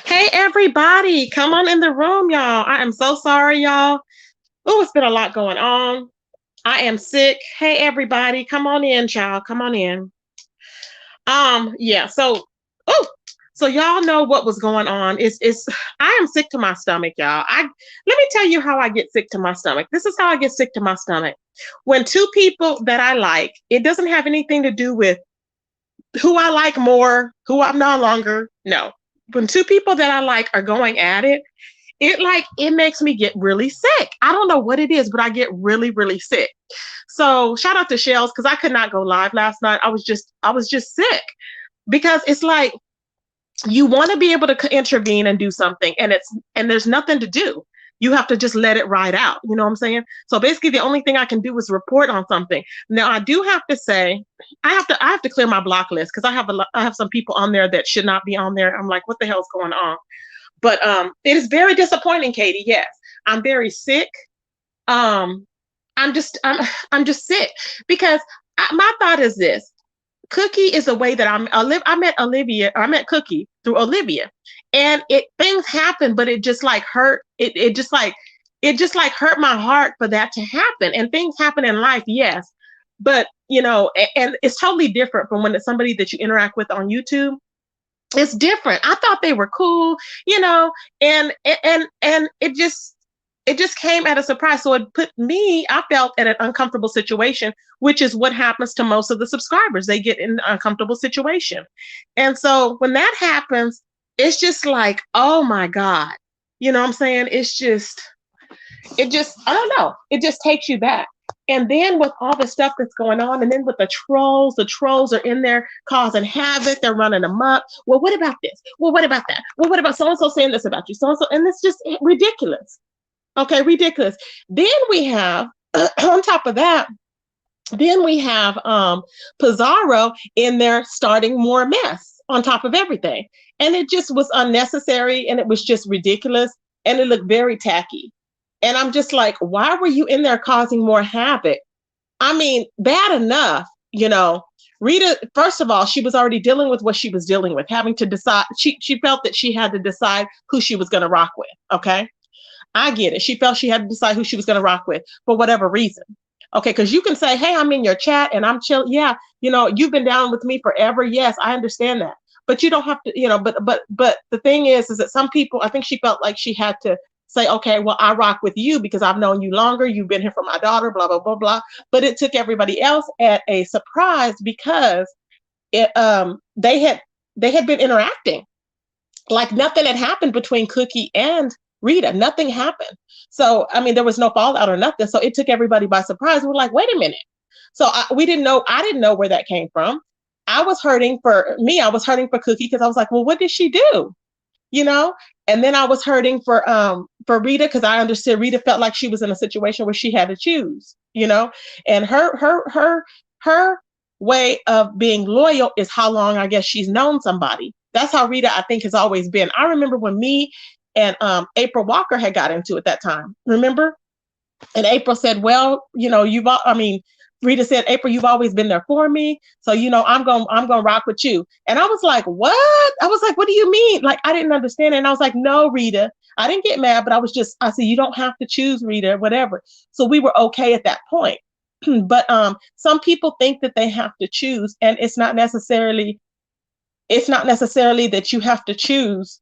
Hey everybody, come on in the room, y'all. I am so sorry, y'all. Oh, it's been a lot going on. I am sick. Hey everybody, come on in, child. Come on in. Yeah, oh, so y'all know what was going on. It's I am sick to my stomach, y'all. I Let me tell you how I get sick to my stomach. This is how I get sick to my stomach. When two people that I like, it doesn't have anything to do with who I like more, who I'm no longer. No. When two people that I like are going at it, it makes me get really sick. I don't know what it is, but I get really, really sick. So shout out to Shells because I could not go live last night. I was just sick because it's like you want to be able to intervene and do something, and there's nothing to do. You have to just let it ride out. You know what I'm saying? So basically, the only thing I can do is report on something. Now, I do have to say, I have to clear my block list because I have some people on there that should not be on there. I'm like, what the hell's going on? But it is very disappointing, Katie. Yes, I'm very sick. Um, I'm just sick because my thought is this: Cookie is a way that I met Olivia. I met Cookie through Olivia, and it things happen, but it just like hurt. It just like hurt my heart for that to happen. And things happen in life, yes, but and it's totally different from when it's somebody that you interact with on YouTube. It's different. I thought they were cool, and it just came at a surprise. So it put me, I felt, at an uncomfortable situation, which is what happens to most of the subscribers. They get in an uncomfortable situation. And so when that happens, it's just like, oh my God. You know what I'm saying? I don't know. It just takes you back. And then with all the stuff that's going on, and then with the trolls are in there causing havoc. They're running amok. Well, what about this? Well, what about that? Well, what about so and so saying this about you? So and so, and it's just ridiculous. Okay, ridiculous. Then we have, on top of that, then we have Pizarro in there starting more mess on top of everything. And it just was unnecessary and it was just ridiculous and it looked very tacky. And I'm just like, why were you in there causing more havoc? I mean, bad enough, you know. Rita, first of all, she was already dealing with what she was dealing with, having to decide. She felt that she had to decide who she was going to rock with. Okay. I get it. She felt she had to decide who she was going to rock with for whatever reason. Okay, because you can say, hey, I'm in your chat and I'm chill. Yeah, you've been down with me forever. Yes, I understand that. But you don't have to, but the thing is that some people, I think she felt like she had to say, okay, well, I rock with you because I've known you longer. You've been here for my daughter, blah, blah, blah, blah. But it took everybody else at a surprise because they had been interacting like nothing had happened between Cookie and Rita. Nothing happened. So, I mean, there was no fallout or nothing. So it took everybody by surprise. We're like, wait a minute. So we didn't know. I didn't know where that came from. I was hurting for me. I was hurting for Cookie because I was like, well, what did she do? You know? And then I was hurting for Rita because I understood Rita felt like she was in a situation where she had to choose, and her way of being loyal is how long I guess she's known somebody. That's how Rita, I think, has always been. I remember when me and April Walker had got into it that time. Remember? And April said, well, Rita said, April, you've always been there for me. So, I'm going to rock with you. And I was like, what? I was like, what do you mean? Like, I didn't understand it. And I was like, no, Rita, I didn't get mad, but I said, you don't have to choose, Rita, whatever. So we were okay at that point. But some people think that they have to choose, and it's not necessarily that you have to choose.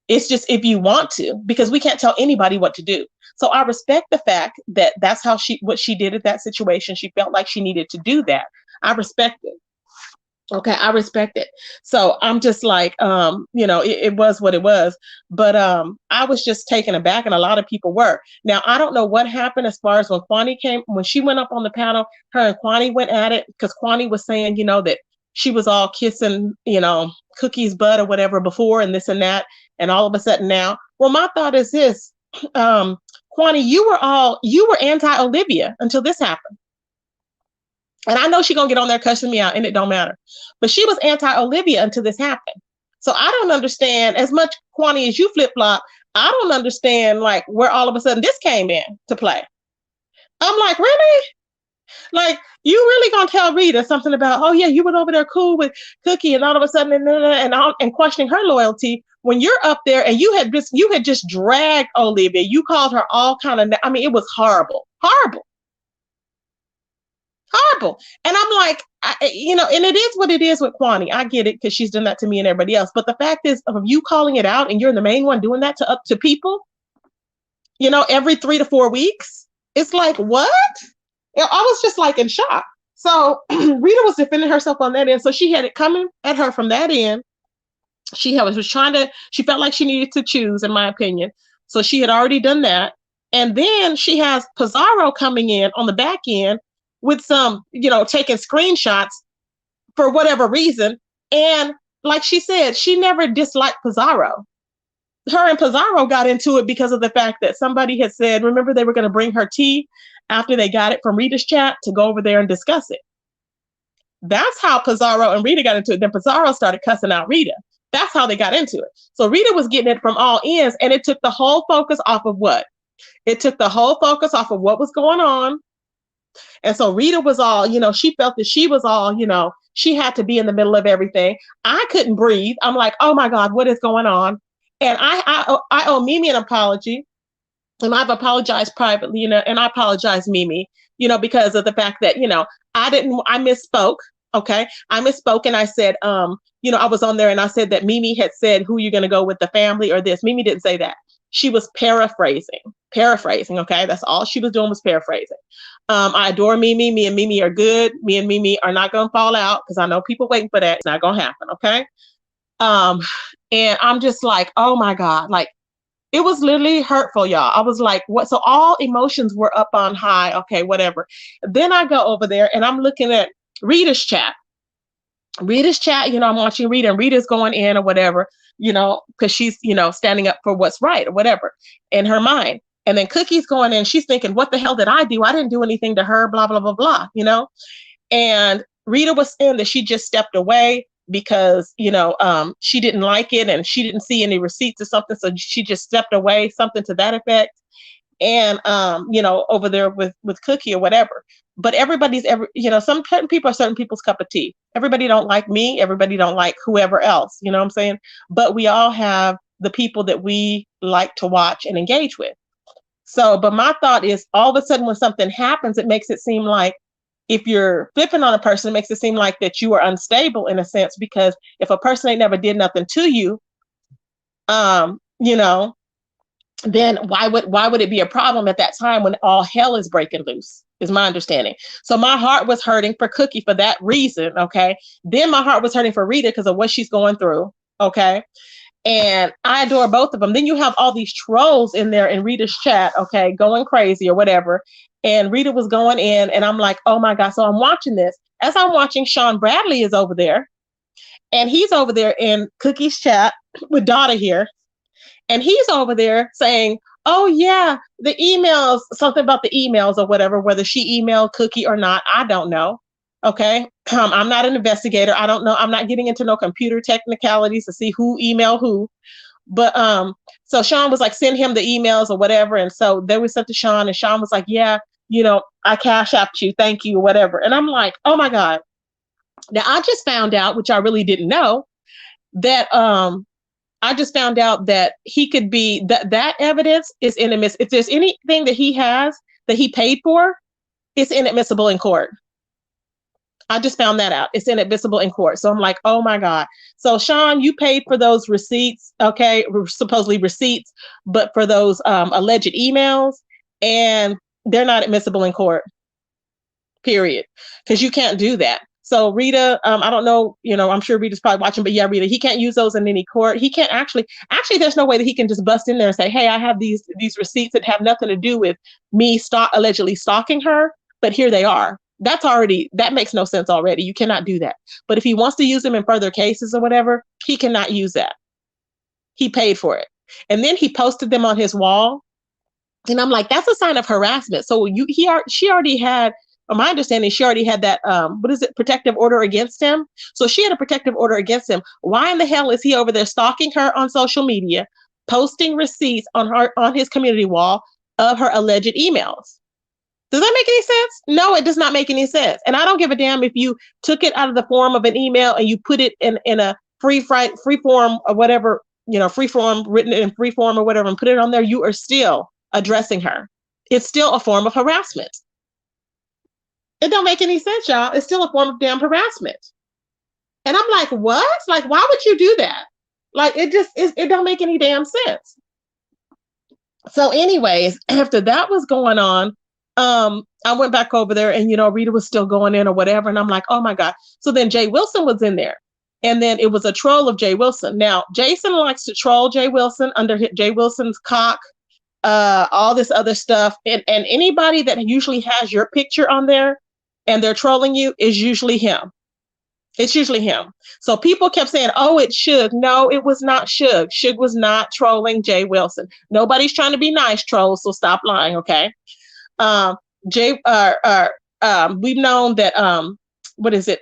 It's just if you want to, because we can't tell anybody what to do. So I respect the fact that that's what she did at that situation. She felt like she needed to do that. I respect it. Okay, I respect it. So I'm just like, it was what it was. But I was just taken aback, and a lot of people were. Now, I don't know what happened as far as when she went up on the panel, her and Kwani went at it, because Kwani was saying, that she was all kissing, Cookie's butt or whatever before and this and that. And all of a sudden now, well, my thought is this, Kwani, you were anti-Olivia until this happened. And I know she's going to get on there cussing me out, and it don't matter. But she was anti-Olivia until this happened. So I don't understand, as much, Kwani, as you flip-flop, I don't understand, like, where all of a sudden this came in to play. I'm like, really? Like, you really gonna tell Rita something about, oh yeah, you went over there cool with Cookie, and all of a sudden and questioning her loyalty when you're up there and you had just dragged Olivia, you called her all kind of, I mean, it was horrible, horrible, horrible. And I'm like, and it is what it is with Kwani. I get it because she's done that to me and everybody else. But the fact is, of you calling it out and you're the main one doing that to people, every 3 to 4 weeks, it's like, what? I was just like in shock. So Rita was defending herself on that end. So she had it coming at her from that end. She felt like she needed to choose, in my opinion. So she had already done that. And then she has Pizarro coming in on the back end with some, taking screenshots for whatever reason. And like she said, she never disliked Pizarro. Her and Pizarro got into it because of the fact that somebody had said, remember, they were going to bring her tea after they got it from Rita's chat to go over there and discuss it. That's how Pizarro and Rita got into it. Then Pizarro started cussing out Rita. That's how they got into it. So Rita was getting it from all ends, and it took the whole focus off of what? It took the whole focus off of what was going on. And so Rita was all, she felt that she was all, she had to be in the middle of everything. I couldn't breathe. I'm like, oh my God, what is going on? And I owe Mimi an apology. And I've apologized privately, and I apologize, Mimi, because of the fact that, I misspoke. Okay. I misspoke and I said, I was on there and I said that Mimi had said, who you're going to go with, the family or this. Mimi didn't say that. She was paraphrasing. Okay. That's all she was doing was paraphrasing. I adore Mimi. Me and Mimi are good. Me and Mimi are not going to fall out because I know people waiting for that. It's not going to happen. Okay. And I'm just like, oh my God, like it was literally hurtful, y'all. I was like, what? So all emotions were up on high. Okay, whatever. Then I go over there and I'm looking at Rita's chat. I'm watching Rita and Rita's going in or whatever, because she's, standing up for what's right or whatever in her mind. And then Cookie's going in, she's thinking, what the hell did I do? I didn't do anything to her, blah, blah, blah, blah, And Rita was saying that she just stepped away because, she didn't like it and she didn't see any receipts or something. So she just stepped away, something to that effect. And, over there with Cookie or whatever. But everybody's some certain people are certain people's cup of tea. Everybody don't like me. Everybody don't like whoever else. You know what I'm saying? But we all have the people that we like to watch and engage with. So, but my thought is all of a sudden when something happens, it makes it seem like if you're flipping on a person, it makes it seem like that you are unstable in a sense, because if a person ain't never did nothing to you, then why would it be a problem at that time when all hell is breaking loose, is my understanding. So my heart was hurting for Cookie for that reason. Okay. Then my heart was hurting for Rita because of what she's going through. Okay. And I adore both of them. Then you have all these trolls in there in Rita's chat, okay, going crazy or whatever. And Rita was going in and I'm like, oh my God. So I'm watching this. As I'm watching, Shawn Bradley is over there. And he's over there in Cookie's chat with Donna here. And he's over there saying, oh yeah, the emails, something about the emails or whatever, whether she emailed Cookie or not, I don't know. Okay. I'm not an investigator. I don't know. I'm not getting into no computer technicalities to see who emailed who. But so Shawn was like, send him the emails or whatever. And so they were sent to Shawn and Shawn was like, yeah, I cash apped you. Thank you, or whatever. And I'm like, oh my God. Now I just found out, which I really didn't know, that I just found out that he could be that evidence is inadmissible. If there's anything that he has that he paid for, it's inadmissible in court. I just found that out. It's inadmissible in court. So I'm like, oh my God. So Shawn, you paid for those receipts, okay, supposedly receipts, but for those alleged emails, and they're not admissible in court, period. Because you can't do that. So Rita, I don't know, I'm sure Rita's probably watching, but yeah, Rita, he can't use those in any court. He can't actually, there's no way that he can just bust in there and say, hey, I have these receipts that have nothing to do with me allegedly stalking her, but here they are. That makes no sense already. You cannot do that. But if he wants to use them in further cases or whatever, he cannot use that. He paid for it. And then he posted them on his wall. And I'm like, that's a sign of harassment. So she already had, from my understanding, she already had that, protective order against him. So she had a protective order against him. Why in the hell is he over there stalking her on social media, posting receipts on his community wall of her alleged emails? Does that make any sense? No, it does not make any sense. And I don't give a damn if you took it out of the form of an email and you put it in a free form or whatever free form, written in free form or whatever, and put it on there, you are still addressing her. It's still a form of harassment. It don't make any sense, y'all. It's still a form of damn harassment. And I'm like, what? Like, why would you do that? Like, it don't make any damn sense. So anyways, after that was going on, I went back over there and, Rita was still going in or whatever. And I'm like, oh my God. So then Jay Wilson was in there. And then it was a troll of Jay Wilson. Now, Jason likes to troll Jay Wilson under Jay Wilson's cock, all this other stuff. And anybody that usually has your picture on there and they're trolling you is usually him. It's usually him. So people kept saying, oh, it's Suge. No, it was not Suge. Suge was not trolling Jay Wilson. Nobody's trying to be nice, trolls, so stop lying, okay? We've known that, what is it?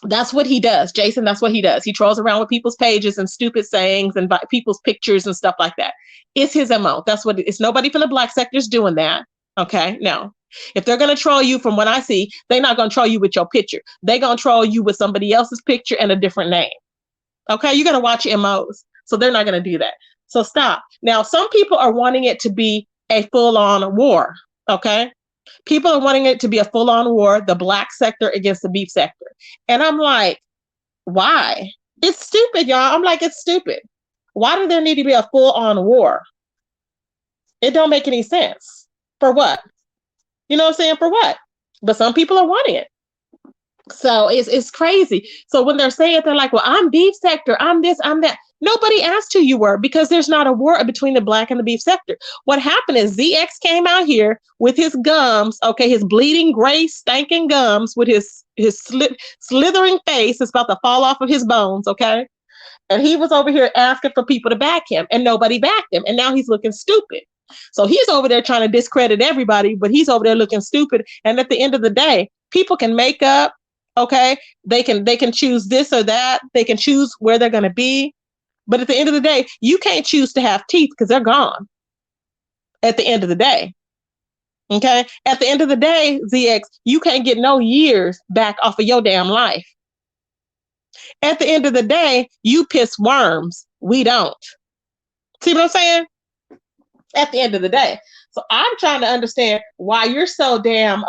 That's what he does. Jason, that's what he does. He trolls around with people's pages and stupid sayings and people's pictures and stuff like that. It's his MO. That's what it's nobody from the Black sector's doing that. Okay, no. If they're going to troll you, from what I see, they're not going to troll you with your picture. They're going to troll you with somebody else's picture and a different name. Okay, you're going to watch MOs. So they're not going to do that. So stop. Now, some people are wanting it to be a full-on war. Okay, people are wanting it to be a full-on war, the Black sector against the beef sector. And I'm like, why? It's stupid, y'all. I'm like, it's stupid. Why do there need to be a full-on war? It don't make any sense. For what? You know what I'm saying? For what? But some people are wanting it. So it's crazy. So when they're saying it, they're like, well, I'm beef sector. I'm this, I'm that. Nobody asked who you were because there's not a war between the Black and the beef sector. What happened is ZX came out here with his gums, okay, his bleeding gray stinking gums with his slithering face. It's about to fall off of his bones, okay? And he was over here asking for people to back him and nobody backed him. And now he's looking stupid. So he's over there trying to discredit everybody, but he's over there looking stupid. And at the end of the day, people can make up, okay? They can choose this or that. They can choose where they're going to be. But at the end of the day, you can't choose to have teeth because they're gone. At the end of the day. Okay? At the end of the day, ZX, you can't get no years back off of your damn life. At the end of the day, you piss worms. We don't. See what I'm saying? At the end of the day. So I'm trying to understand why you're so damn,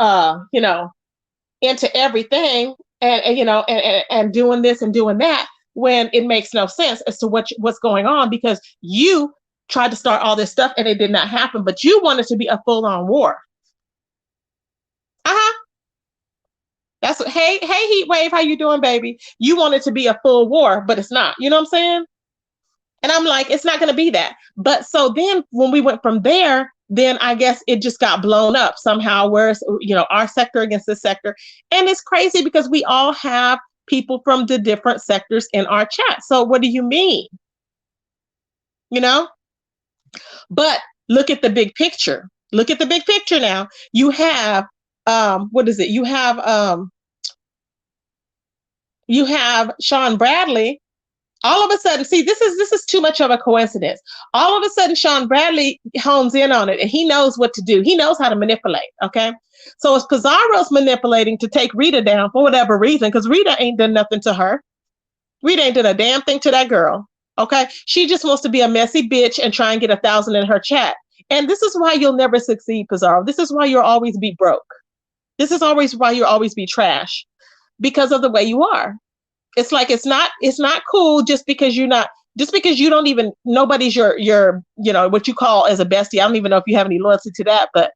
into everything and doing this and doing that when it makes no sense as to what's going on, because you tried to start all this stuff and it did not happen, but you wanted to be a full-on war. That's what, hey, Heat Wave, how you doing, baby? You want it to be a full war, but it's not. You know what I'm saying? And I'm like, it's not going to be that. But so then when we went from there, then I guess it just got blown up somehow, whereas, our sector against this sector. And it's crazy because we all have people from the different sectors in our chat. So what do you mean? But look at the big picture. Look at the big picture now. You have, what is it? You have Shawn Bradley. All of a sudden, see, this is too much of a coincidence. All of a sudden, Shawn Bradley hones in on it and he knows what to do. He knows how to manipulate. Okay. So as Pizarro's manipulating to take Rita down for whatever reason, because Rita ain't done nothing to her. Rita ain't done a damn thing to that girl. Okay. She just wants to be a messy bitch and try and get 1,000 in her chat. And this is why you'll never succeed, Pizarro. This is why you'll always be broke. This is always why you'll always be trash, because of the way you are. It's like, it's not cool just because you don't even, nobody's your, what you call as a bestie. I don't even know if you have any loyalty to that, but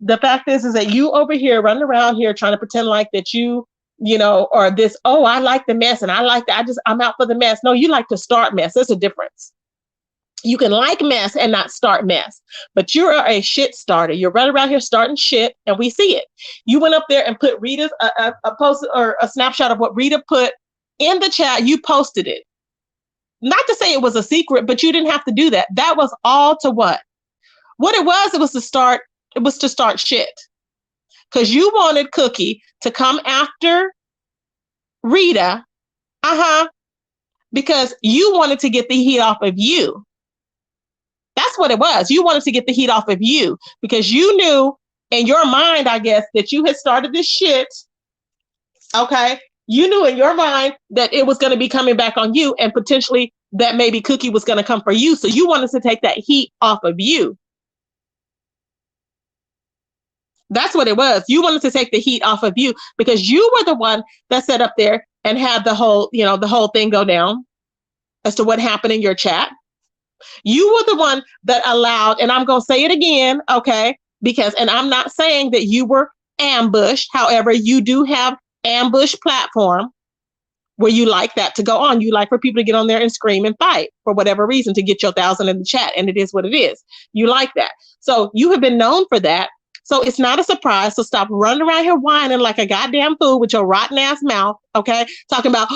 the fact is that you over here running around here trying to pretend like that you or this, oh, I like the mess and I like that. I'm out for the mess. No, you like to start mess. There's a difference. You can like mess and not start mess, but you're a shit starter. You're running around here starting shit and we see it. You went up there and put Rita's a post or a snapshot of what Rita put in the chat. You posted it. Not to say it was a secret, but you didn't have to do that. That was all to what? What it was to start shit. Because you wanted Cookie to come after Rita. Because you wanted to get the heat off of you. That's what it was. You wanted to get the heat off of you because you knew in your mind, I guess, that you had started this shit. Okay. You knew in your mind that it was going to be coming back on you and potentially that maybe Cookie was going to come for you. So you wanted to take that heat off of you. That's what it was. You wanted to take the heat off of you because you were the one that sat up there and had the whole, the whole thing go down as to what happened in your chat. You were the one that allowed, and I'm going to say it again, okay? Because, and I'm not saying that you were ambushed. However, you do have ambush platform where you like that to go on. You like for people to get on there and scream and fight for whatever reason to get your 1,000 in the chat. And it is what it is. You like that. So you have been known for that. So it's not a surprise. So stop running around here whining like a goddamn fool with your rotten ass mouth. Okay. Talking about,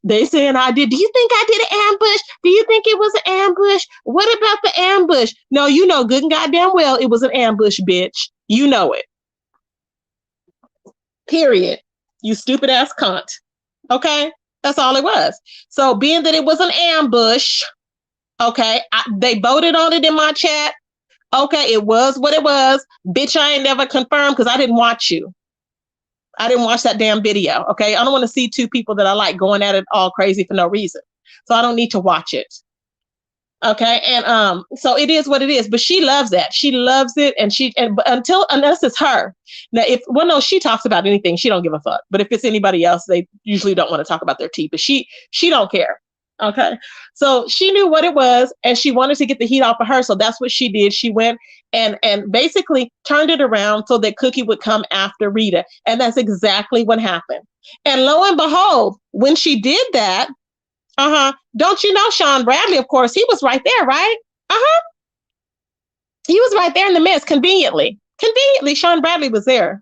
they saying I did. Do you think I did an ambush? Do you think it was an ambush? What about the ambush? No, you know good and goddamn well it was an ambush, bitch. You know it. Period. You stupid ass cunt. Okay? That's all it was. So being that it was an ambush, okay, they voted on it in my chat. Okay, it was what it was. Bitch, I ain't never confirmed because I didn't watch you. I didn't watch that damn video. Okay, I don't want to see two people that I like going at it all crazy for no reason. So I don't need to watch it. Okay, and so it is what it is. But she loves that. She loves it, and unless it's her. Now, no, she talks about anything. She don't give a fuck. But if it's anybody else, they usually don't want to talk about their tea. But she don't care. Okay, so she knew what it was, and she wanted to get the heat off of her. So that's what she did. She went and basically turned it around so that Cookie would come after Rita, and that's exactly what happened. And lo and behold, when she did that, don't you know Shawn Bradley? Of course, he was right there, right? He was right there in the midst, conveniently. Shawn Bradley was there.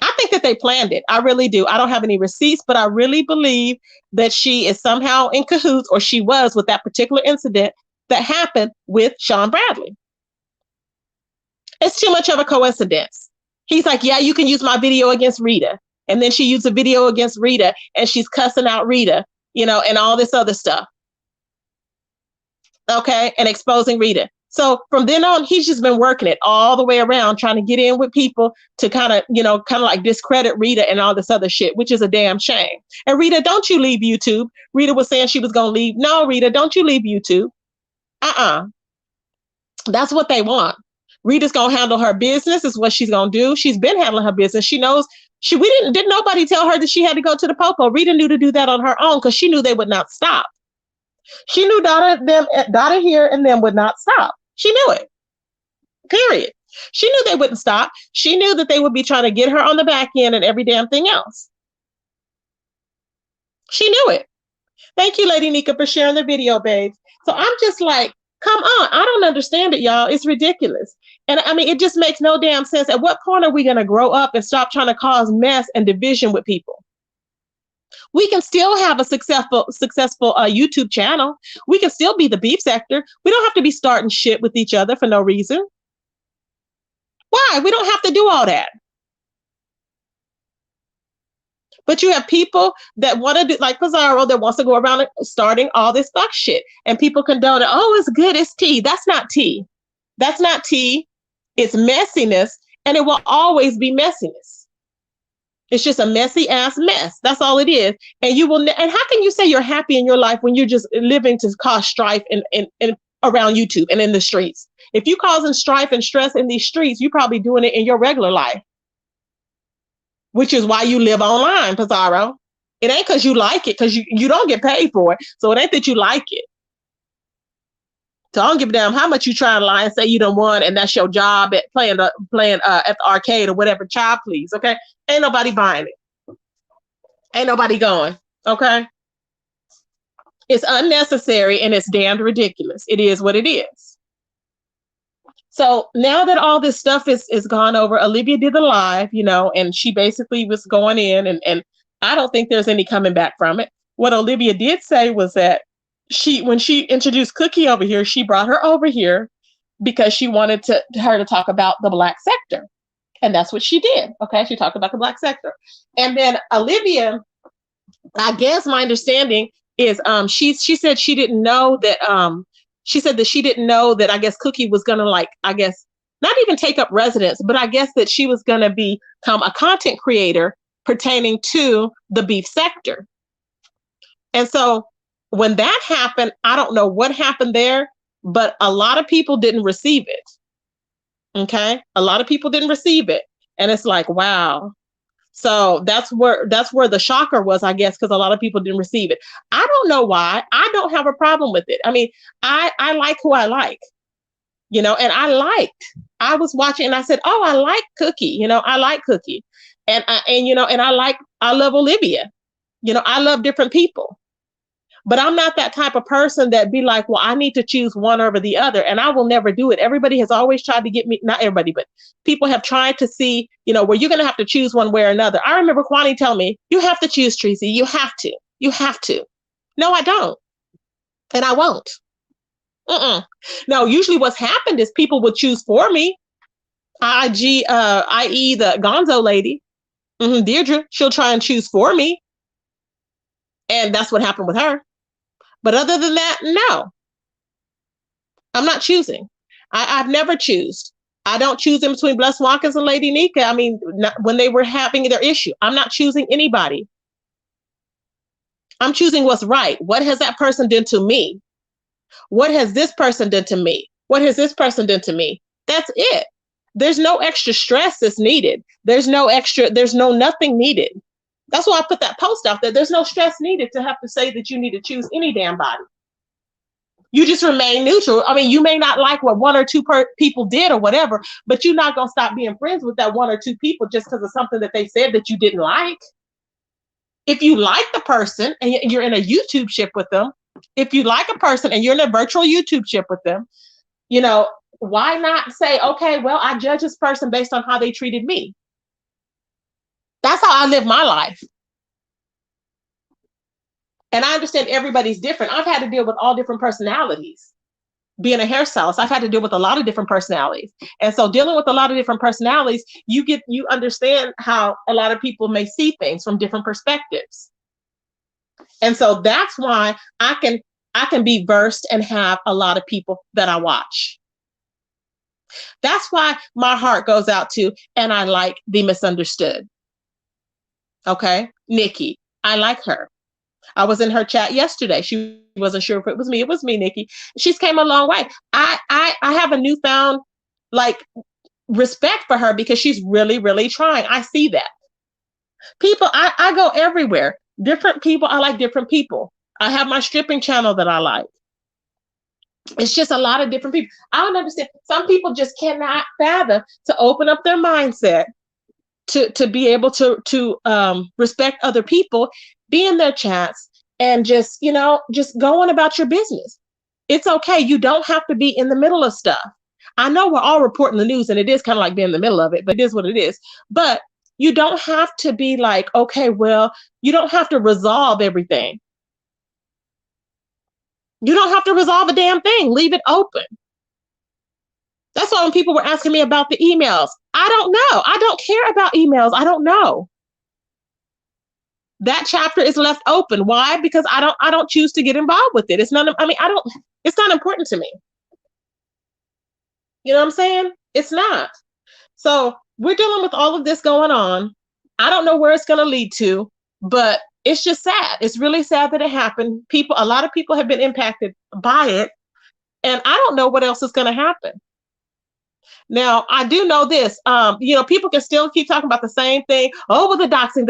I think that they planned it. I really do. I don't have any receipts, but I really believe that she is somehow in cahoots, or she was, with that particular incident that happened with Shawn Bradley. It's too much of a coincidence. He's like, yeah, you can use my video against Rita. And then she used a video against Rita, and she's cussing out Rita, and all this other stuff. Okay, and exposing Rita. So from then on, he's just been working it all the way around, trying to get in with people to kind of like discredit Rita and all this other shit, which is a damn shame. And Rita, don't you leave YouTube. Rita was saying she was going to leave. No, Rita, don't you leave YouTube. That's what they want. Rita's going to handle her business, is what she's going to do. She's been handling her business. She knows didn't nobody tell her that she had to go to the popo. Rita knew to do that on her own because she knew they would not stop. She knew Donna here and them would not stop. She knew it. Period. She knew they wouldn't stop. She knew that they would be trying to get her on the back end and every damn thing else. She knew it. Thank you, Lady Nika, for sharing the video, babes. So I'm just like, come on. I don't understand it, y'all. It's ridiculous. And I mean, it just makes no damn sense. At what point are we going to grow up and stop trying to cause mess and division with people? We can still have a successful YouTube channel. We can still be the beef sector. We don't have to be starting shit with each other for no reason. Why? We don't have to do all that. But you have people that want to do, like Pizarro, that wants to go around starting all this fuck shit. And people condone it. Oh, it's good. It's tea. That's not tea. That's not tea. It's messiness. And it will always be messiness. It's just a messy ass mess. That's all it is. And and how can you say you're happy in your life when you're just living to cause strife in around YouTube and in the streets? If you're causing strife and stress in these streets, you're probably doing it in your regular life, which is why you live online, Pizarro. It ain't because you like it, because you don't get paid for it. So it ain't that you like it. So I don't give a damn how much you try to lie and say you done won and that's your job at playing at the arcade or whatever. Child, please, okay? Ain't nobody buying it. Ain't nobody going, okay? It's unnecessary and it's damned ridiculous. It is what it is. So now that all this stuff is gone over, Olivia did the live, and she basically was going in and I don't think there's any coming back from it. What Olivia did say was that when she introduced Cookie over here, she brought her over here because she wanted her to talk about the Black sector. And that's what she did. Okay. She talked about the Black sector. And then Olivia, I guess my understanding is she said she didn't know that she said that she didn't know that I guess Cookie was gonna not even take up residence, but I guess that she was gonna become a content creator pertaining to the beef sector. And so when that happened, I don't know what happened there, but a lot of people didn't receive it. Okay. A lot of people didn't receive it. And it's like, wow. So that's where the shocker was, I guess, because a lot of people didn't receive it. I don't know why. I don't have a problem with it. I mean, I like who I like, and I was watching and I said, oh, I like Cookie, I like Cookie. And I love Olivia. I love different people. But I'm not that type of person that be like, well, I need to choose one over the other. And I will never do it. Everybody has always tried to get me, not everybody, but people have tried to see, where you're going to have to choose one way or another. I remember Kwani telling me, you have to choose, Tracy. You have to. You have to. No, I don't. And I won't. Mm-mm. No, usually what's happened is people would choose for me. I.e. the Gonzo lady, Deirdre, she'll try and choose for me. And that's what happened with her. But other than that, no, I'm not choosing. I've never choose. I don't choose in between Bless Watkins and Lady Nika. I mean, when they were having their issue, I'm not choosing anybody. I'm choosing what's right. What has that person done to me? What has this person done to me? What has this person done to me? That's it. There's no extra stress that's needed. There's no nothing needed. That's why I put that post out there. There's no stress needed to have to say that you need to choose any damn body. You just remain neutral. I mean, you may not like what one or two people did or whatever, but you're not going to stop being friends with that one or two people just because of something that they said that you didn't like. If you like the person and you're in a YouTube ship with them, if you like a person and you're in a virtual YouTube ship with them, why not say, okay, well, I judge this person based on how they treated me. That's how I live my life. And I understand everybody's different. I've had to deal with all different personalities. Being a hairstylist, I've had to deal with a lot of different personalities. And so dealing with a lot of different personalities, you understand how a lot of people may see things from different perspectives. And so that's why I can be versed and have a lot of people that I watch. That's why my heart goes out to, and I like the misunderstood. Okay, Nikki, I like her. I was in her chat yesterday. She wasn't sure if it was me. It was me, Nikki. She's came a long way. I have a newfound respect for her because she's really, really trying. I see that. People, I go everywhere. Different people, I like different people. I have my stripping channel that I like. It's just a lot of different people. I don't understand. Some people just cannot fathom to open up their mindset to be able to respect other people, be in their chats, and just go on about your business. It's okay. You don't have to be in the middle of stuff. I know we're all reporting the news and it is kind of like being in the middle of it, but it is what it is. But you don't have to be like, okay, well, you don't have to resolve everything. You don't have to resolve a damn thing. Leave it open. That's why when people were asking me about the emails, I don't know. I don't care about emails. I don't know. That chapter is left open. Why? Because I don't choose to get involved with it. It's not important to me. You know what I'm saying? It's not. So we're dealing with all of this going on. I don't know where it's going to lead to, but it's just sad. It's really sad that it happened. A lot of people have been impacted by it. And I don't know what else is going to happen. Now, I do know this, people can still keep talking about the same thing. Oh, well, the doxing.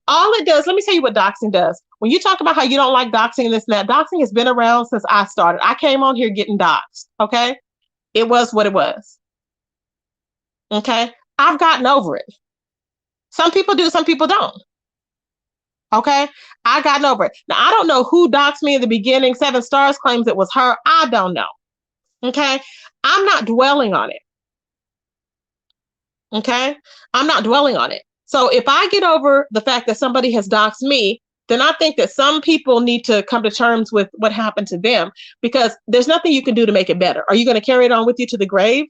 All it does, let me tell you what doxing does. When you talk about how you don't like doxing and this and that, doxing has been around since I started. I came on here getting doxed, okay? It was what it was, okay? I've gotten over it. Some people do, some people don't, okay? I gotten over it. Now, I don't know who doxed me in the beginning. 7 Stars claims it was her. I don't know, okay? I'm not dwelling on it. Okay? I'm not dwelling on it. So if I get over the fact that somebody has doxed me, then I think that some people need to come to terms with what happened to them because there's nothing you can do to make it better. Are you going to carry it on with you to the grave?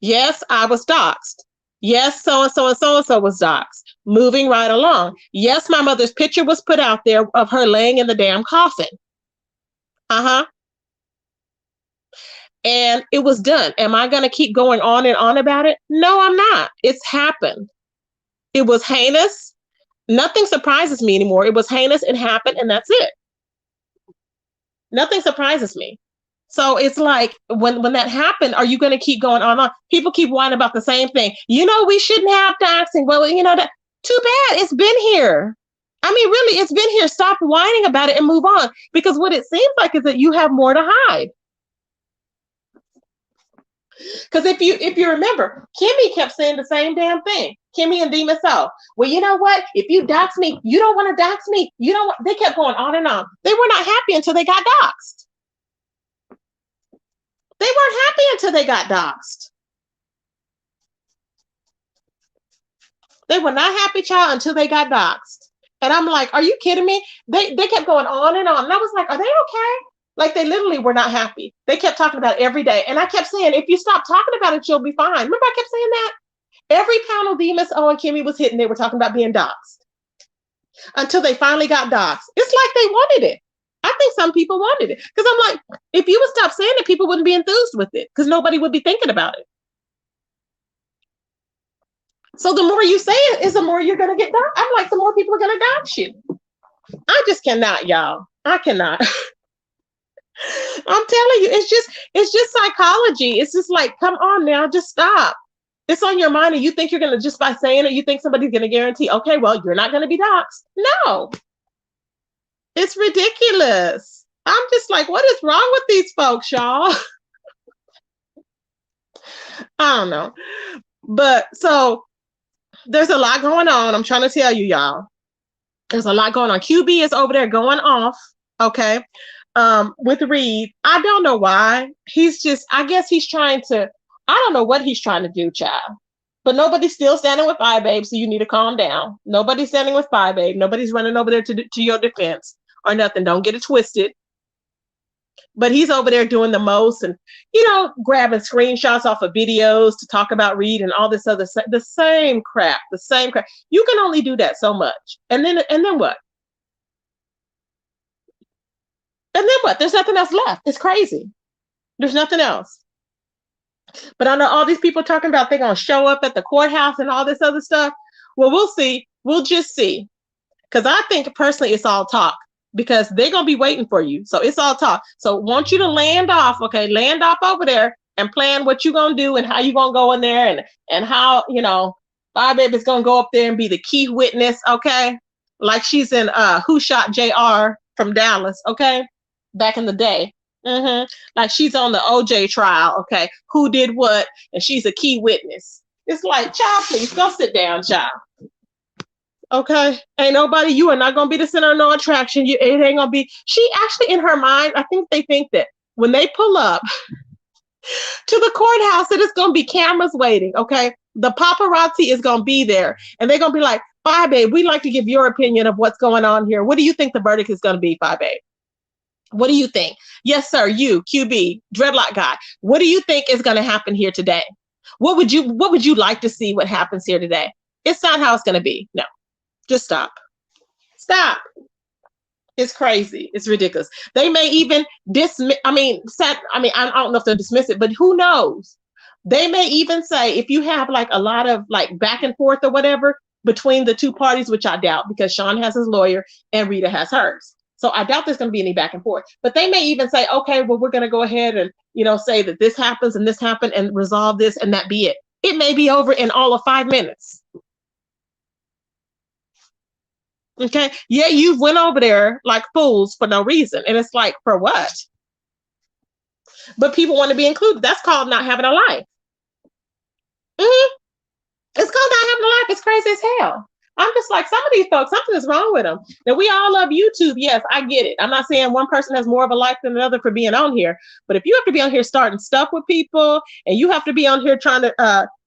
Yes, I was doxed. Yes, so-and-so and so-and-so was doxed. Moving right along. Yes, my mother's picture was put out there of her laying in the damn coffin. Uh-huh. And it was done. Am I going to keep going on and on about it? No, I'm not. It's happened. It was heinous. Nothing surprises me anymore. It was heinous, it happened, and that's it. Nothing surprises me. So it's like when that happened, are you going to keep going on and on? People keep whining about the same thing. We shouldn't have doxing. Well, that too bad. It's been here. I mean, really, it's been here. Stop whining about it and move on. Because what it seems like is that you have more to hide. Because if you remember, Kimmy kept saying the same damn thing. Kimmy and Demas. Well, you know what? If you dox me, you don't want to dox me. You don't want. They kept going on and on. They were not happy until they got doxed. They weren't happy until they got doxed. They were not happy, child, until they got doxed. And I'm like, are you kidding me? They kept going on and on. And I was like, are they okay? Like, they literally were not happy. They kept talking about it every day. And I kept saying, if you stop talking about it, you'll be fine. Remember, I kept saying that? Every panel Demas, and Kimmy was hitting, they were talking about being doxxed. Until they finally got doxxed. It's like they wanted it. I think some people wanted it. Because I'm like, if you would stop saying it, people wouldn't be enthused with it. Because nobody would be thinking about it. So the more you say it is the more you're going to get doxxed. I'm like, the more people are going to dox you. I just cannot, y'all. I cannot. I'm telling you, it's just psychology. It's just like, come on now, just stop. It's on your mind, and you think you're gonna, just by saying it, you think somebody's gonna guarantee, okay, well, you're not gonna be doxxed. No, it's ridiculous. I'm just like, what is wrong with these folks, y'all? I don't know, but so there's a lot going on. I'm trying to tell you, y'all. There's a lot going on. QB is over there going off. Okay. With Reed, I don't know why. I guess he's trying to, I don't know what he's trying to do, child. But nobody's still standing with Five Babe, so you need to calm down. Nobody's standing with Five Babe. Nobody's running over there to your defense or nothing. Don't get it twisted. But he's over there doing the most and, grabbing screenshots off of videos to talk about Reed and all this other, the same crap. You can only do that so much. And then what? And then what? There's nothing else left. It's crazy. There's nothing else. But I know all these people talking about they're going to show up at the courthouse and all this other stuff. Well, we'll see. We'll just see. Because I think personally it's all talk. Because they're going to be waiting for you. So it's all talk. So I want you to land off, okay? Land off over there and plan what you're going to do and how you're going to go in there and how, Five Babe is going to go up there and be the key witness, okay? Like she's in Who Shot JR from Dallas, okay? Back in the day. Like she's on the OJ trial, okay? Who did what? And she's a key witness. It's like, child, please go sit down, child. Okay? Ain't nobody, you are not going to be the center of no attraction. It ain't going to be. She actually, in her mind, I think they think that when they pull up to the courthouse, that it's going to be cameras waiting, okay? The paparazzi is going to be there. And they're going to be like, Five Babe, we'd like to give your opinion of what's going on here. What do you think the verdict is going to be, Five Babe? What do you think? Yes, sir. You, QB, dreadlock guy. What do you think is going to happen here today? What would you like to see what happens here today? It's not how it's going to be. No, just stop. Stop. It's crazy. It's ridiculous. They may even dismiss. I don't know if they'll dismiss it, but who knows? They may even say, if you have like a lot of like back and forth or whatever between the two parties, which I doubt because Shawn has his lawyer and Rita has hers. So I doubt there's going to be any back and forth, but they may even say, okay, well, we're going to go ahead and, say that this happens and this happened and resolve this and that be it. It may be over in all of 5 minutes. Okay. Yeah. You went over there like fools for no reason. And it's like, for what? But people want to be included. That's called not having a life. It's called not having a life. It's crazy as hell. I'm just like, some of these folks, something is wrong with them. Now, we all love YouTube. Yes, I get it. I'm not saying one person has more of a life than another for being on here. But if you have to be on here starting stuff with people and you have to be on here trying to,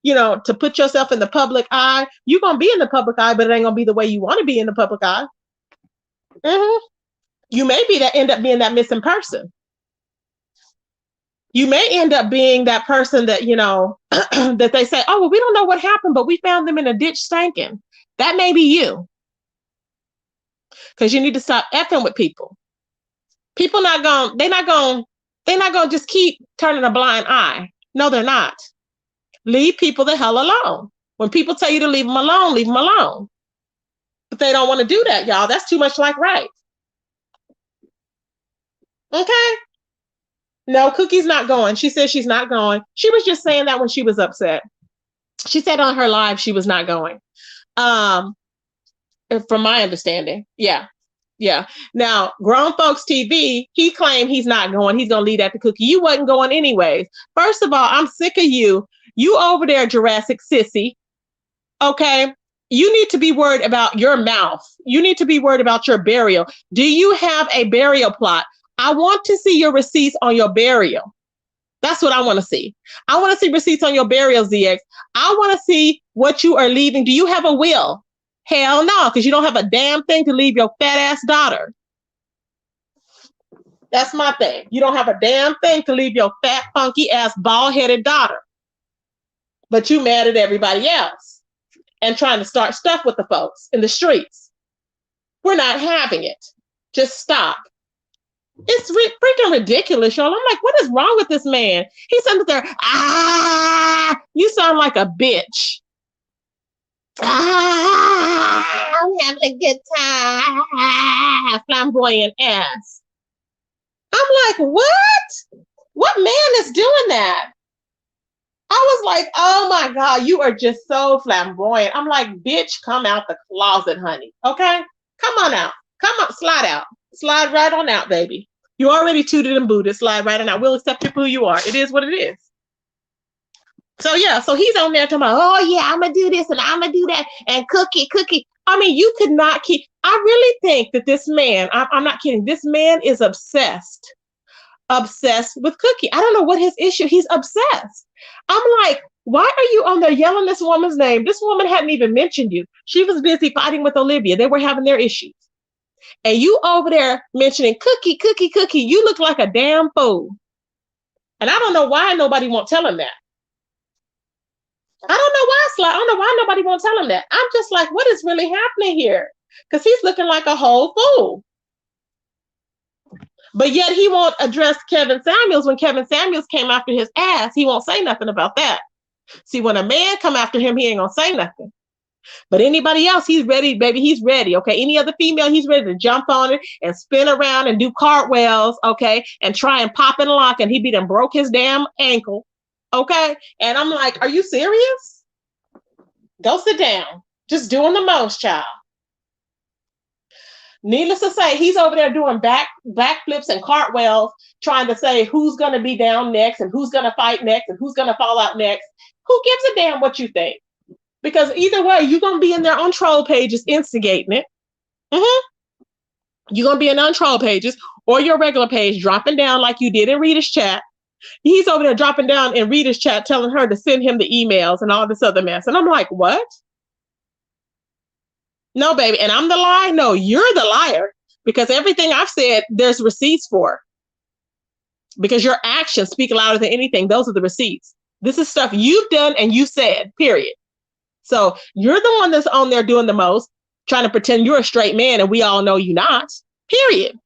to put yourself in the public eye, you're going to be in the public eye, but it ain't going to be the way you want to be in the public eye. You may end up being that missing person. You may end up being that person that, that they say, oh, well, we don't know what happened, but we found them in a ditch stinking. That may be you. Because you need to stop effing with people. People they're not going to just keep turning a blind eye. No, they're not. Leave people the hell alone. When people tell you to leave them alone, leave them alone. But they don't want to do that, y'all. That's too much like right. Okay. No, Cookie's not going. She says she's not going. She was just saying that when she was upset. She said on her live she was not going. Um, from my understanding. Yeah. Yeah. Now, Grown Folks TV, he claimed he's not going. He's going to leave that to Cookie. You wasn't going anyways. First of all, I'm sick of you. You over there, Jurassic Sissy. Okay. You need to be worried about your mouth. You need to be worried about your burial. Do you have a burial plot? I want to see your receipts on your burial. That's what I want to see. I want to see receipts on your burial, ZX. I want to see what you are leaving. Do you have a will? Hell no, because you don't have a damn thing to leave your fat ass daughter. That's my thing. You don't have a damn thing to leave your fat, funky ass, bald headed daughter. But you mad at everybody else and trying to start stuff with the folks in the streets. We're not having it. Just stop. It's freaking ridiculous, y'all. I'm like, what is wrong with this man? He's under there. You sound like a bitch. I'm having a good time. Flamboyant ass. I'm like, what? What man is doing that? I was like, oh my God, you are just so flamboyant. I'm like, bitch, come out the closet, honey. Okay? Come on out. Come on, slide out. Slide right on out, baby. You already tooted and booted. Slide right on out. We'll accept you for who you are. It is what it is. So yeah, so he's on there talking about, oh yeah, I'm gonna do this and I'm gonna do that and cookie. I mean, you could not keep. I really think that this man, I'm not kidding. This man is obsessed with Cookie. I don't know what his issue. He's obsessed. I'm like, why are you on there yelling this woman's name? This woman hadn't even mentioned you. She was busy fighting with Olivia. They were having their issues. And you over there mentioning Cookie. You look like a damn fool. And I don't know why nobody won't tell him that. I don't know why, Sly. I don't know why nobody won't tell him that. I'm just like, what is really happening here? Because he's looking like a whole fool. But yet he won't address Kevin Samuels. When Kevin Samuels came after his ass, he won't say nothing about that. See, when a man come after him, he ain't gonna say nothing. But anybody else, he's ready, baby. He's ready. Okay. Any other female, he's ready to jump on it and spin around and do cartwheels. Okay. And try and pop and lock. And he be done broke his damn ankle. Okay. And I'm like, are you serious? Go sit down. Just doing the most, child. Needless to say, he's over there doing backflips and cartwheels, trying to say who's going to be down next and who's going to fight next and who's going to fall out next. Who gives a damn what you think? Because either way, you're going to be in there on troll pages instigating it. You're going to be in on troll pages or your regular page dropping down like you did in Rita's chat. He's over there dropping down in Rita's chat telling her to send him the emails and all this other mess. And I'm like, what? No, baby. And I'm the lie? No, you're the liar. Because everything I've said, there's receipts for. Because your actions speak louder than anything. Those are the receipts. This is stuff you've done and you said, period. So you're the one that's on there doing the most, trying to pretend you're a straight man and we all know you're not, period.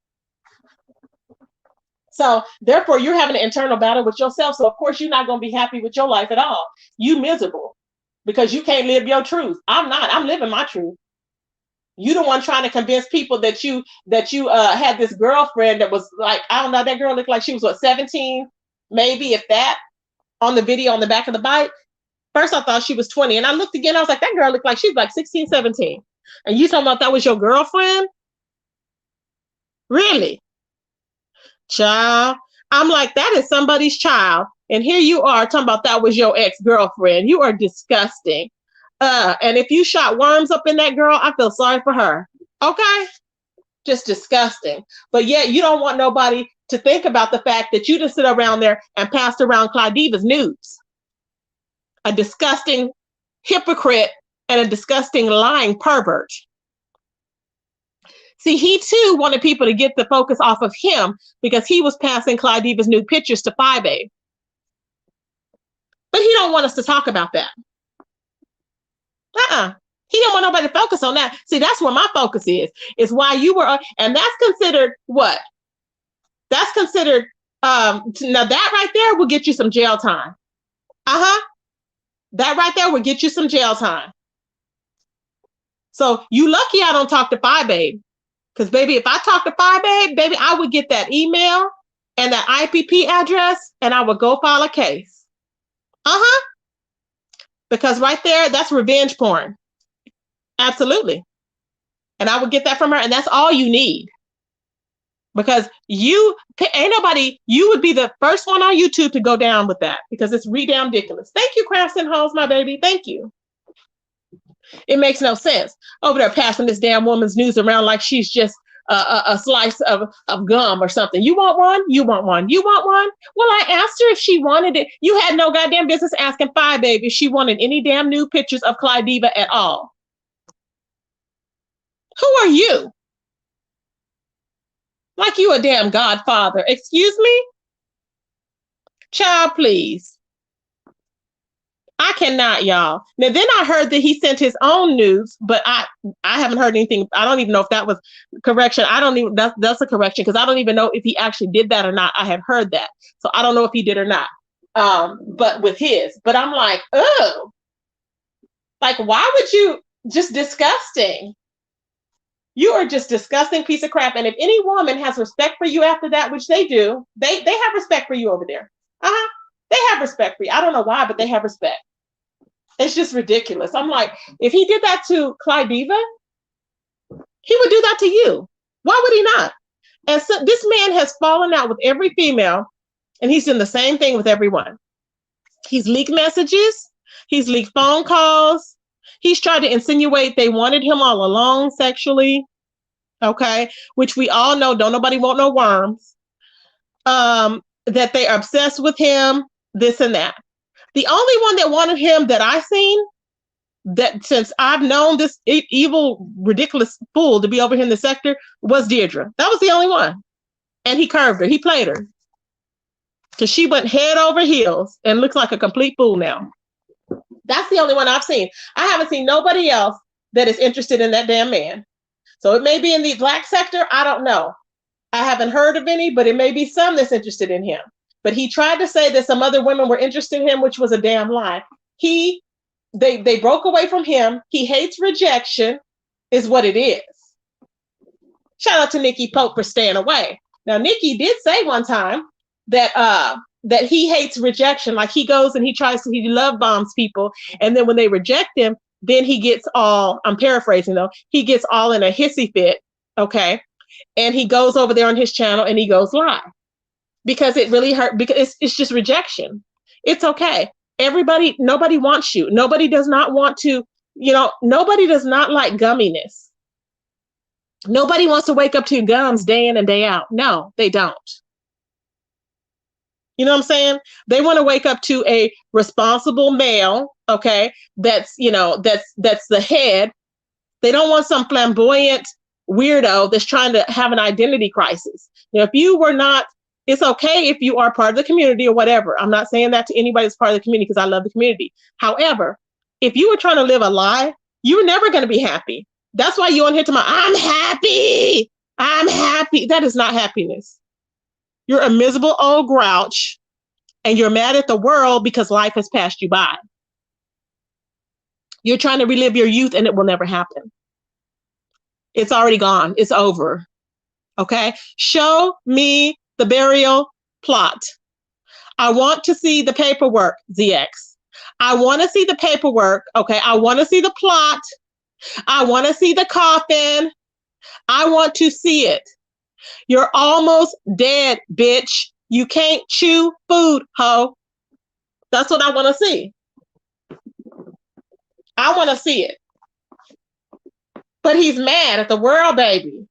So therefore, you're having an internal battle with yourself. So of course, you're not going to be happy with your life at all. You miserable because you can't live your truth. I'm not. I'm living my truth. You the one trying to convince people that you had this girlfriend that was like, I don't know, that girl looked like she was what, 17, maybe if that, on the video on the back of the bike. First, I thought she was 20. And I looked again, I was like, that girl looked like she's like 16, 17. And you talking about that was your girlfriend? Really? Child. I'm like, that is somebody's child. And here you are talking about that was your ex-girlfriend. You are disgusting. And if you shot worms up in that girl, I feel sorry for her. Okay? Just disgusting. But yet you don't want nobody to think about the fact that you just sit around there and passed around Claudiva's nudes. A disgusting hypocrite and a disgusting lying pervert. See, he too wanted people to get the focus off of him because he was passing Claudiva's nude pictures to 5A. But he don't want us to talk about that. He don't want nobody to focus on that. See, that's where my focus is why you were, and that's considered what? That's considered, now that right there will get you some jail time. That right there will get you some jail time. So you lucky I don't talk to Phi Babe. Because baby, if I talk to Phi Babe, baby, I would get that email and that IPP address and I would go file a case. Uh-huh. Because right there, that's revenge porn. Absolutely. And I would get that from her. And that's all you need. Because you ain't nobody, you would be the first one on YouTube to go down with that because it's damn ridiculous. Thank you, Crafton Holmes, my baby. Thank you. It makes no sense. Over there passing this damn woman's news around like she's just a slice of gum or something. You want one? You want one? You want one? Well, I asked her if she wanted it. You had no goddamn business asking Phi Babe if she wanted any damn new pictures of Clydiva at all. Who are you? Like you a damn godfather. Excuse me? Child, please. I cannot, y'all. Now, then I heard that he sent his own news, but I haven't heard anything. I don't even know if that was correction. I don't even, that's a correction because I don't even know if he actually did that or not. I have heard that. So I don't know if he did or not. But with his, but I'm like, oh, like, why would you, just disgusting. You are just disgusting piece of crap. And if any woman has respect for you after that, which they do, they have respect for you over there. Uh-huh. They have respect for you. I don't know why, but they have respect. It's just ridiculous. I'm like, if he did that to Clydiva, he would do that to you. Why would he not? And so this man has fallen out with every female, and he's done the same thing with everyone. He's leaked messages. He's leaked phone calls. He's tried to insinuate they wanted him all along sexually. Okay. Which we all know, don't nobody want no worms. That they are obsessed with him, this and that. The only one that wanted him that I seen, that since I've known this evil, ridiculous fool to be over here in the sector, was Deirdre. That was the only one. And he curved her. He played her. Because she went head over heels and looks like a complete fool now. That's the only one I've seen. I haven't seen nobody else that is interested in that damn man. So it may be in the black sector. I don't know. I haven't heard of any, but it may be some that's interested in him. But he tried to say that some other women were interested in him, which was a damn lie. They broke away from him. He hates rejection, is what it is. Shout out to Nikki Pope for staying away. Now, Nikki did say one time that he hates rejection. Like he goes and he love bombs people. And then when they reject him, then he gets all, I'm paraphrasing though, he gets all in a hissy fit. Okay. And he goes over there on his channel and he goes live because it really hurt, because it's just rejection. It's okay. Nobody wants you. Nobody does not want to, nobody does not like gumminess. Nobody wants to wake up to gums day in and day out. No, they don't. You know what I'm saying? They want to wake up to a responsible male, okay, that's the head. They don't want some flamboyant weirdo that's trying to have an identity crisis. If you were not, it's okay if you are part of the community or whatever. I'm not saying that to anybody that's part of the community because I love the community. However, if you were trying to live a lie, you're never going to be happy. That's why you on here tomorrow. I'm happy. I'm happy. That is not happiness. You're a miserable old grouch and you're mad at the world because life has passed you by. You're trying to relive your youth and it will never happen. It's already gone. It's over. Okay. Show me the burial plot. I want to see the paperwork, ZX. I want to see the paperwork. Okay. I want to see the plot. I want to see the coffin. I want to see it. You're almost dead, bitch. You can't chew food, ho. That's what I want to see. I want to see it. But he's mad at the world, baby.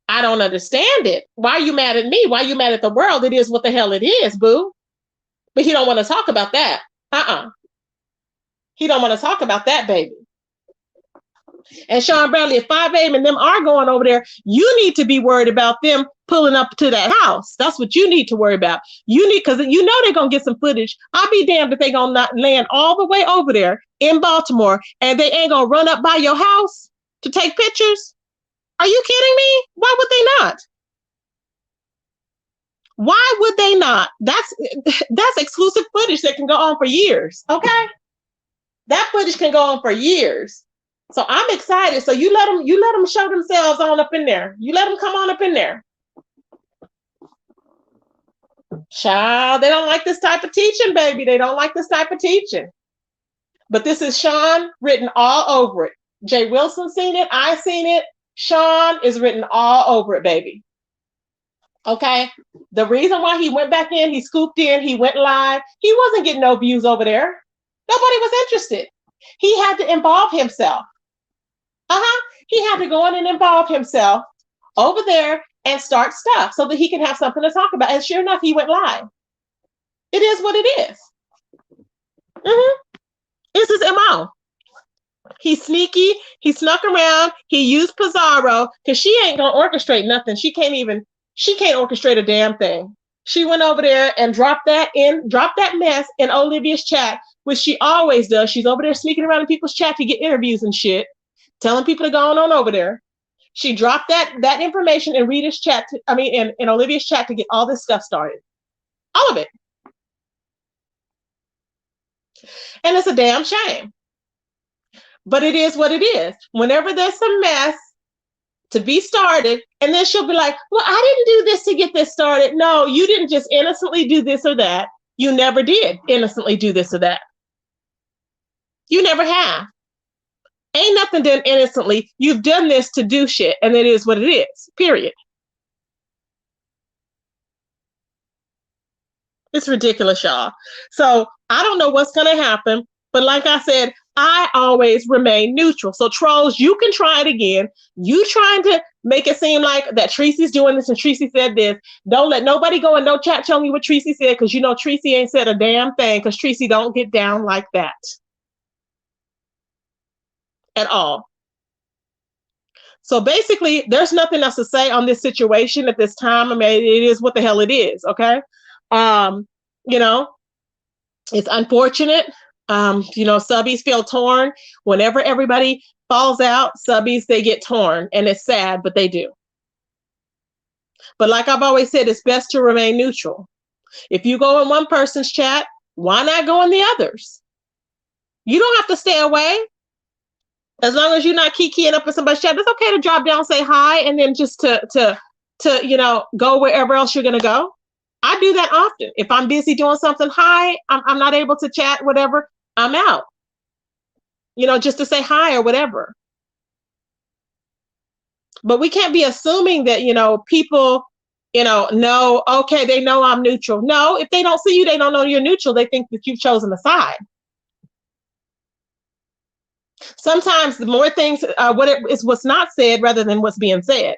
I don't understand it. Why are you mad at me? Why are you mad at the world? It is what the hell it is, boo. But he don't want to talk about that. He don't want to talk about that, baby. And Shawn Bradley, if 5 a.m. and them are going over there, you need to be worried about them pulling up to that house. That's what you need to worry about. You need, because you know they're going to get some footage. I'll be damned if they're going to not land all the way over there in Baltimore and they ain't going to run up by your house to take pictures. Are you kidding me? Why would they not? Why would they not? That's exclusive footage that can go on for years. Okay. That footage can go on for years. So I'm excited. So you let them show themselves on up in there. You let them come on up in there. Child, they don't like this type of teaching, baby. They don't like this type of teaching. But this is Shawn written all over it. Jay Wilson seen it. I seen it. Shawn is written all over it, baby. Okay. The reason why he went back in, he scooped in, he went live. He wasn't getting no views over there. Nobody was interested. He had to involve himself. He had to go in and involve himself over there and start stuff so that he can have something to talk about. And sure enough, he went live. It is what it is. It's his MO. He's sneaky. He snuck around. He used Pizarro because she ain't gonna orchestrate nothing. She can't orchestrate a damn thing. She went over there and dropped that mess in Olivia's chat, which she always does. She's over there sneaking around in people's chat to get interviews and shit, telling people to go on over there. She dropped that information in Rita's chat. In Olivia's chat to get all this stuff started. All of it. And it's a damn shame. But it is what it is. Whenever there's some mess to be started, and then she'll be like, well, I didn't do this to get this started. No, you didn't just innocently do this or that. You never did innocently do this or that. You never have. Ain't nothing done innocently. You've done this to do shit, and it is what it is, period. It's ridiculous, y'all. So I don't know what's going to happen, but like I said, I always remain neutral. So trolls, you can try it again. You trying to make it seem like that Tracy's doing this and Tracy said this. Don't let nobody go in no chat tell me what Tracy said, because you know Tracy ain't said a damn thing, because Tracy don't get down like that at all. So basically, there's nothing else to say on this situation at this time. I mean, it is what the hell it is, okay? You know, it's unfortunate. Subbies feel torn. Whenever everybody falls out, subbies, they get torn. And it's sad, but they do. But like I've always said, it's best to remain neutral. If you go in one person's chat, why not go in the others? You don't have to stay away. As long as you're not kikiing up in somebody's chat, it's okay to drop down, say hi, and then just to go wherever else you're going to go. I do that often. If I'm busy doing something, hi, I'm not able to chat, whatever, I'm out. Just to say hi or whatever. But we can't be assuming that, people, know, okay, they know I'm neutral. No, if they don't see you, they don't know you're neutral. They think that you've chosen a side. Sometimes the more things, is what's not said rather than what's being said.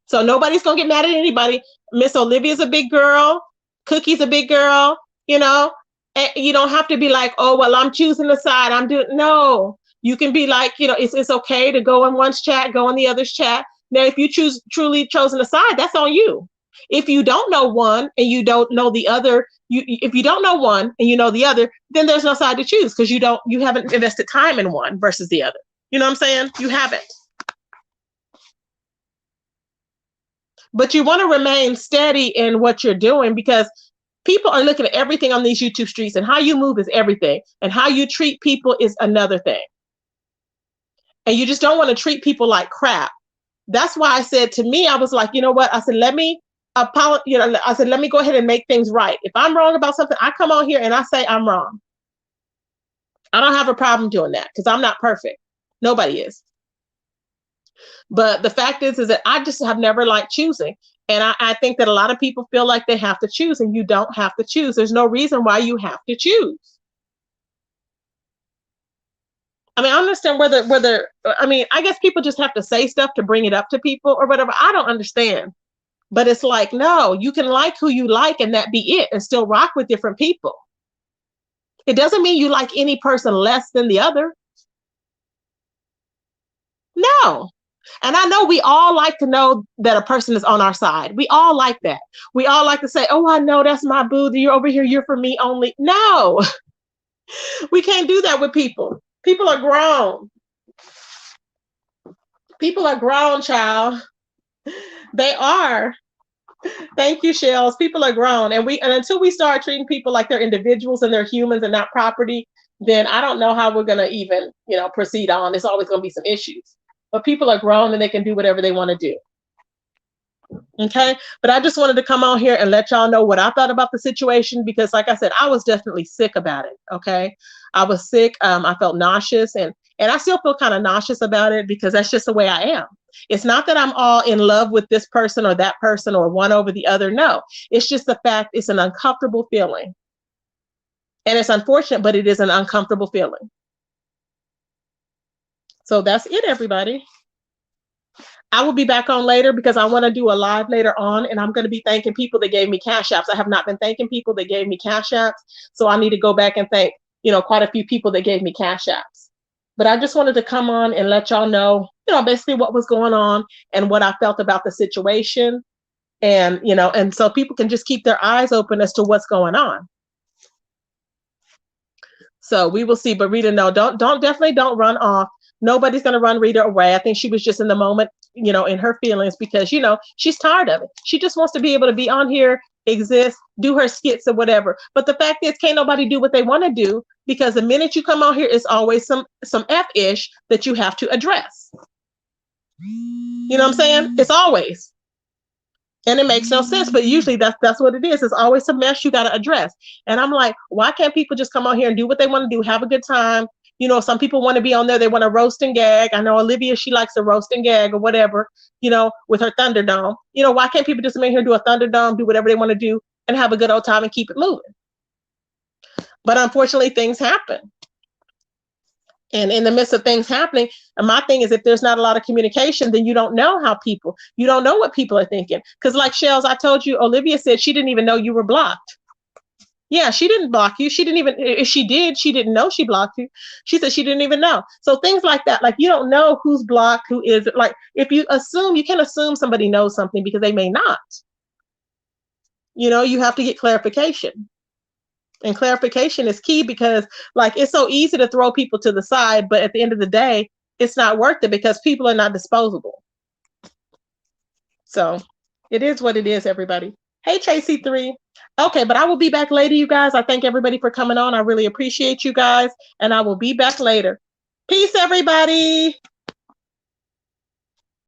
So nobody's going to get mad at anybody. Miss Olivia's a big girl. Cookie's a big girl, And you don't have to be like, oh, well, I'm choosing a side. No. You can be like, it's okay to go in one's chat, go in the other's chat. Now, if you truly chosen a side, that's on you. If you don't know one and you don't know the other, if you don't know one and you know the other, then there's no side to choose, because you haven't invested time in one versus the other. You know what I'm saying? You haven't. But you want to remain steady in what you're doing, because people are looking at everything on these YouTube streets, and how you move is everything, and how you treat people is another thing. And you just don't want to treat people like crap. That's why I said, to me, I was like, you know what? I said, let me let me go ahead and make things right. If I'm wrong about something, I come on here and I say I'm wrong. I don't have a problem doing that, because I'm not perfect. Nobody is. But the fact is that I just have never liked choosing. And I think that a lot of people feel like they have to choose, and you don't have to choose. There's no reason why you have to choose. I mean, I understand I guess people just have to say stuff to bring it up to people or whatever. I don't understand. But it's like, no, you can like who you like and that be it, and still rock with different people. It doesn't mean you like any person less than the other. No. And I know we all like to know that a person is on our side. We all like that. We all like to say, oh, I know that's my boo. You're over here. You're for me only. No, we can't do that with people. People are grown. People are grown, child. They are. Thank you, Shells. People are grown. And until we start treating people like they're individuals and they're humans and not property, then I don't know how we're going to even, proceed on. There's always going to be some issues. But people are grown and they can do whatever they want to do. Okay. But I just wanted to come on here and let y'all know what I thought about the situation because, like I said, I was definitely sick about it. Okay. I was sick. I felt nauseous and I still feel kind of nauseous about it because that's just the way I am. It's not that I'm all in love with this person or that person or one over the other. No, it's just the fact it's an uncomfortable feeling. And it's unfortunate, but it is an uncomfortable feeling. So that's it, everybody. I will be back on later because I want to do a live later on, and I'm going to be thanking people that gave me cash apps. I have not been thanking people that gave me cash apps, so I need to go back and thank, quite a few people that gave me cash apps. But I just wanted to come on and let y'all know, basically what was going on and what I felt about the situation, and so people can just keep their eyes open as to what's going on. So we will see. But Rita, no, definitely don't run off. Nobody's going to run Rita away. I think she was just in the moment, in her feelings because, she's tired of it. She just wants to be able to be on here, exist, do her skits or whatever. But the fact is, can't nobody do what they want to do because the minute you come on here, it's always some F-ish that you have to address. You know what I'm saying? It's always. And it makes no sense, but usually that's what it is. It's always a mess you got to address. And I'm like, why can't people just come on here and do what they want to do, have a good time? Some people want to be on there. They want to roast and gag. I know Olivia, she likes to roast and gag or whatever, with her Thunderdome. Why can't people just come in here and do a Thunderdome, do whatever they want to do and have a good old time and keep it moving? But unfortunately, things happen. And in the midst of things happening, and my thing is if there's not a lot of communication, then you don't know you don't know what people are thinking. Because like Shells, I told you, Olivia said she didn't even know you were blocked. Yeah, she didn't block you. She didn't even, if she did, she didn't know she blocked you. She said she didn't even know. So things like that, like you don't know who's blocked, who isn't. Like if you assume, you can't assume somebody knows something because they may not. You have to get clarification. And clarification is key because like it's so easy to throw people to the side, but at the end of the day, it's not worth it because people are not disposable. So it is what it is, everybody. Hey, Tracy3. Okay, but I will be back later, you guys. I thank everybody for coming on. I really appreciate you guys, and I will be back later. Peace, everybody.